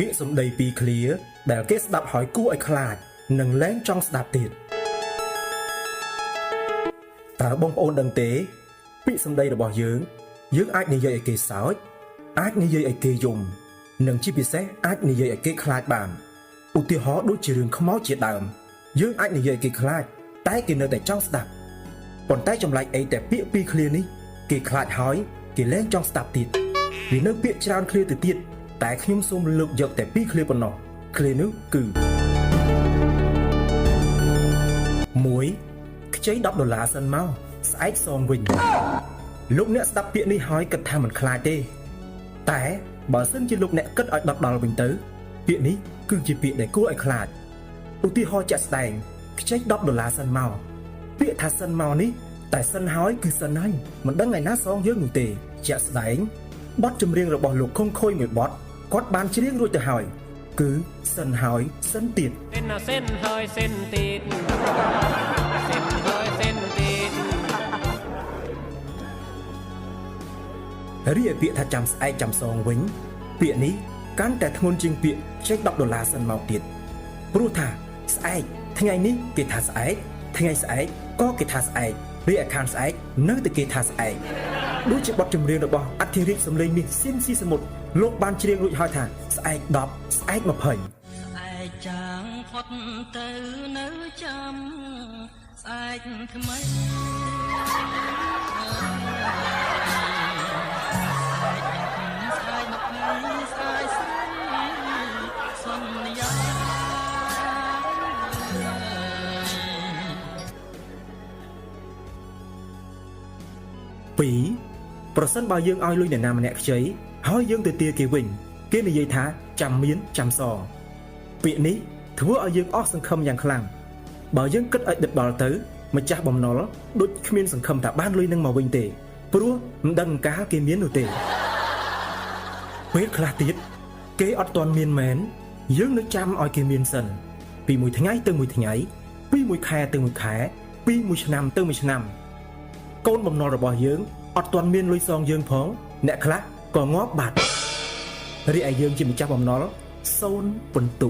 ពាក្យសម្ដីពីរឃ្លាដែលគេស្ដាប់ហើយគួរឲ្យខ្លាចនិងលែងចង់ស្ដាប់ទៀតតើបងប្អូនដឹងទេពាក្យសម្ដីរបស់យើងអាចនិយាយឲ្យគេសើចអាចនិយាយឲ្យគេយំនិងជាពិសេសអាចនិយាយឲ្យគេខ្លាចបានឧទាហរណ៍ដូចជារឿងខ្មោចជាដើមយើងអាចនិយាយឲ្យគេខ្លាចតែគេនៅតែចង់ស្ដាប់ប៉ុន្តែចម្លែកអីតែពាក្យពីរឃ្លានេះគេខ្លាចហើយគេលែងចង់ស្ដាប់ទៀតវានៅពាក្យច្រើនឃ្លាទៅទៀតតែខ្ញុំសូមលើកយកតែពីរឃ្លាប៉ុណ្ណោះឃ្លានោះគឺ1ខ្ចី$10សិនមកស្អែកសងវិញលោកអ្នកស្ដាប់ពាក្យនេះហើយគិតថាមិនខ្លាចទេតែបើសិនជាលោកអ្នកគិតឲ្យដុតៗវិញទៅពាក្យនេះគឺជាពាក្យដែលគួរឲ្យខ្លាចឧទាហរណ៍ជាក់ស្ដែងខ្ចី$10សិនមកពាក្យថាសិនមកនេះតែសិនហើយគឺសិនហើយមិនដឹងថ្ងៃណាសងយើងនោះទេជាក់ស្ដែងបទចម្រៀងរបស់លោកខុងខុយមួយបទគាត់បានច្រៀងរួចទៅហើយគឺសិនហើយសិនទៀតសិនហើយសិនទៀតសិនហើយសិនទៀតរីឯពាក្យថាចាំស្អែកចាំសងវិញពាក្យនេះកាន់តែធ្ងន់ជាងពាក្យខ្ចី$10សិនមកទៀតព្រោះថាស្អែកថ្ងៃនេះគេថាស្អែកថ្ងៃស្អែកក៏គេថាស្អែករីឯខាងស្អែកនៅតែគេថាស្អែកដូចជាបទចម្រៀងរបស់អធិរាជសម្លេងមាសស៊ីនស៊ីសមុទ្រលោកបានច្រៀងរួចហើយថាស្អែក10ស្អែក20ស្អែកចាងផុតទៅនៅចាំស្អែកថ្មីស្អែក20ស្អែកស្អែកសន្យា2ប្រសិនបើយើងឲ្យលុយអ្នកណាម្នាក់ខ្ចីហើយយើងទៅទារគេវិញគេនិយាយថាចាំមានចាំសងពាក្យនេះធ្វើឲ្យយើងអស់សង្ឃឹមយ៉ាងខ្លាំងបើយើងគិតឲ្យដិតដល់ទៅម្ចាស់បំណុលដូចគ្មានសង្ឃឹមថាបានលុយនឹងមកវិញទេព្រោះមិនដឹងកាលគេមាននោះទេពេលខ្លះទៀតគេអត់ទាន់មានមែនយើងនៅចាំឲ្យគេមានសិនពីមួយថ្ងៃទៅមួយថ្ងៃពីមួយខែទៅមួយខែពីមួយឆ្នាំទៅមួយឆ្នាំកូនបំណុលរបស់យើងអត់ទាន់មានលុយសងយើងផងអ្នកខ្លះក៏ងាប់បាត់រីឯយើងជាម្ចាស់បំណុល0ពិន្ទុ